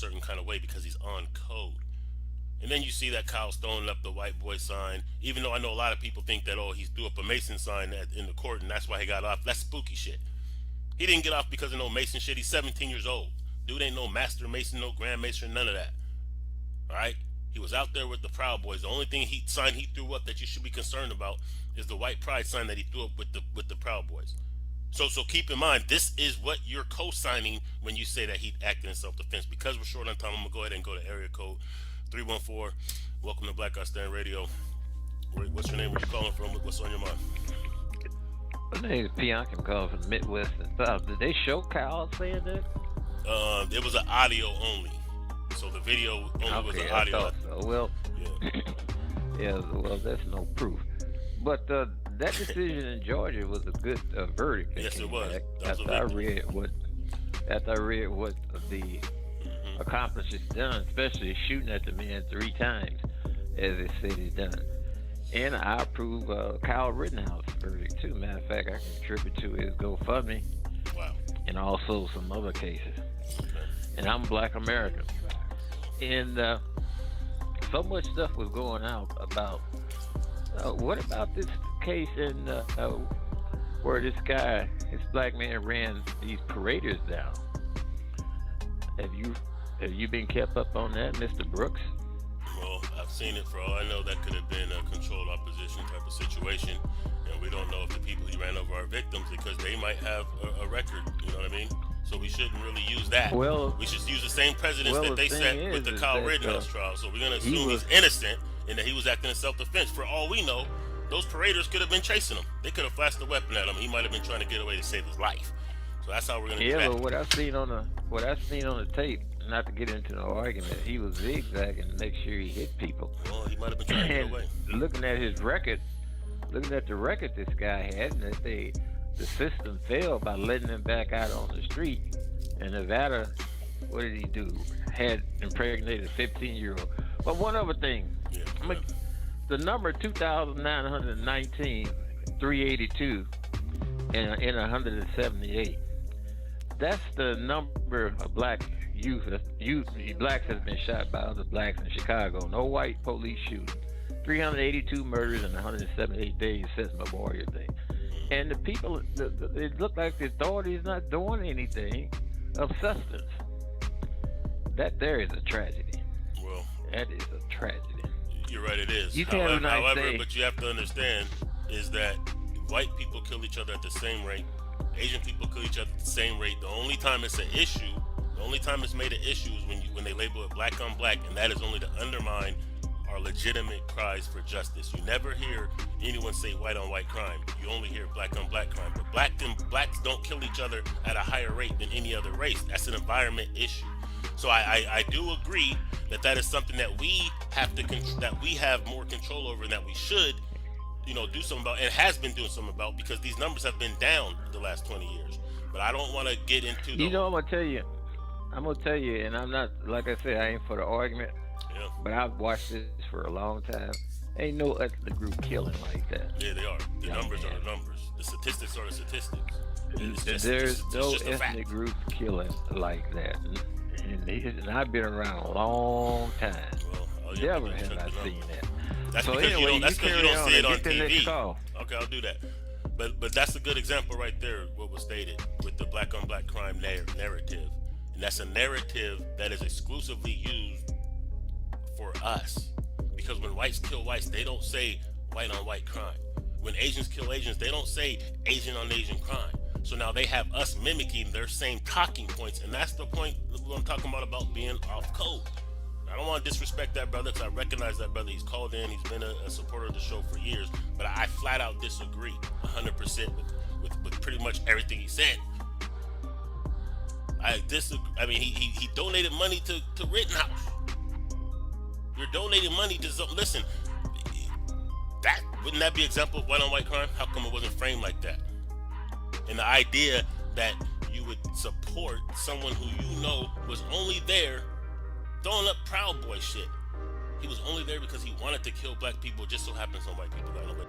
certain kind of way because he's on code. And then you see that Kyle's throwing up the white boy sign, even though I know a lot of people think that, oh, he threw up a Mason sign in the court and that's why he got off. That's spooky shit. He didn't get off because of no Mason shit. He's 17 years old. Dude ain't no master Mason, no grand Mason, none of that. All right? He was out there with the Proud Boys. The only thing he threw up that you should be concerned about is the white pride sign that he threw up with the Proud Boys. So keep in mind, this is what you're co-signing when you say that he acted in self-defense. Because we're short on time, I'm going to go ahead and go to area code 314. Welcome to Blackistand Radio. What's your name? Where you calling from? What's on your mind? My name is Bianca. I'm calling from the Midwest and South. Did they show Kyle saying that? It was an audio only. So the video only was an audio. I thought so. Well, yeah. Well, that's no proof. But that decision in Georgia was a good verdict. Yes, it was. After I read what the accomplices done, especially shooting at the man 3 times, as they said he's done. And I approve Kyle Rittenhouse verdict too. Matter of fact, I contribute to his GoFundMe. Wow. And also some other cases. Okay. And I'm Black American. And so much stuff was going out about what about this case in where this black man ran these paraders down? Have you been kept up on that, Mr. Brooks? Well, I've seen it. For all I know, that could have been a controlled opposition type of situation, and we don't know if the people he ran over are victims because they might have a record. You know what I mean? So we shouldn't really use that. Well, we should use the same precedents that they set with the Kyle Rittenhouse trial. So we're gonna assume he's innocent and that he was acting in self-defense. For all we know, those paraders could have been chasing him. They could have flashed a weapon at him. He might have been trying to get away to save his life. So that's how we're gonna do that. Yeah, but what I've seen on the tape, not to get into no argument, he was zigzagging to make sure he hit people. Well, he might have been trying to get away. Looking at his record, looking at the record this guy had, and that the system failed by letting him back out on the street. And Nevada, what did he do? Had impregnated a 15-year-old. But one other thing, the number 2,919, 382, and 178. That's the number of black youth. Blacks has been shot by other blacks in Chicago. No white police shooting. 382 murders in 178 days since Memorial Day. And the people, it looked like the authorities not doing anything of substance. That there is a tragedy. Well, that is a tragedy. You're right, it is. However, but you have to understand is that white people kill each other at the same rate. Asian people kill each other at the same rate. The only time it's an issue, the only time it's made an issue is when they label it black on black, and that is only to undermine our legitimate cries for justice. You never hear anyone say white on white crime. You only hear black on black crime. But blacks don't kill each other at a higher rate than any other race. That's an environment issue. So I do agree that is something that we have that we have more control over and that we should, do something about, and has been doing something about, because these numbers have been down the last 20 years. But I don't want to get into the... I'm going to tell you, and I'm not, like I said, I ain't for the argument, but I've watched this for a long time. Ain't no ethnic group killing like that. Yeah, they are. The numbers are the numbers. The statistics are the statistics. There's no ethnic group killing like that. And I've been around a long time. Well, never have I seen that. That's so because anyway, you don't see it on TV. Call. Okay, I'll do that. But that's a good example right there, what was stated with the black on black crime narrative. And that's a narrative that is exclusively used for us. Because when whites kill whites, they don't say white on white crime. When Asians kill Asians, they don't say Asian on Asian crime. So now they have us mimicking their same talking points, and that's the point that I'm talking about being off code. I don't want to disrespect that brother, because I recognize that brother. He's called in, he's been a supporter of the show for years, but I flat out disagree 100% with pretty much everything he said. I disagree. I mean, he donated money to Rittenhouse. You're donating money to listen. Wouldn't that be an example of white on white crime? How come it wasn't framed like that? And the idea that you would support someone who was only there throwing up Proud Boy shit. He was only there because he wanted to kill black people. Just so happens some white people got away.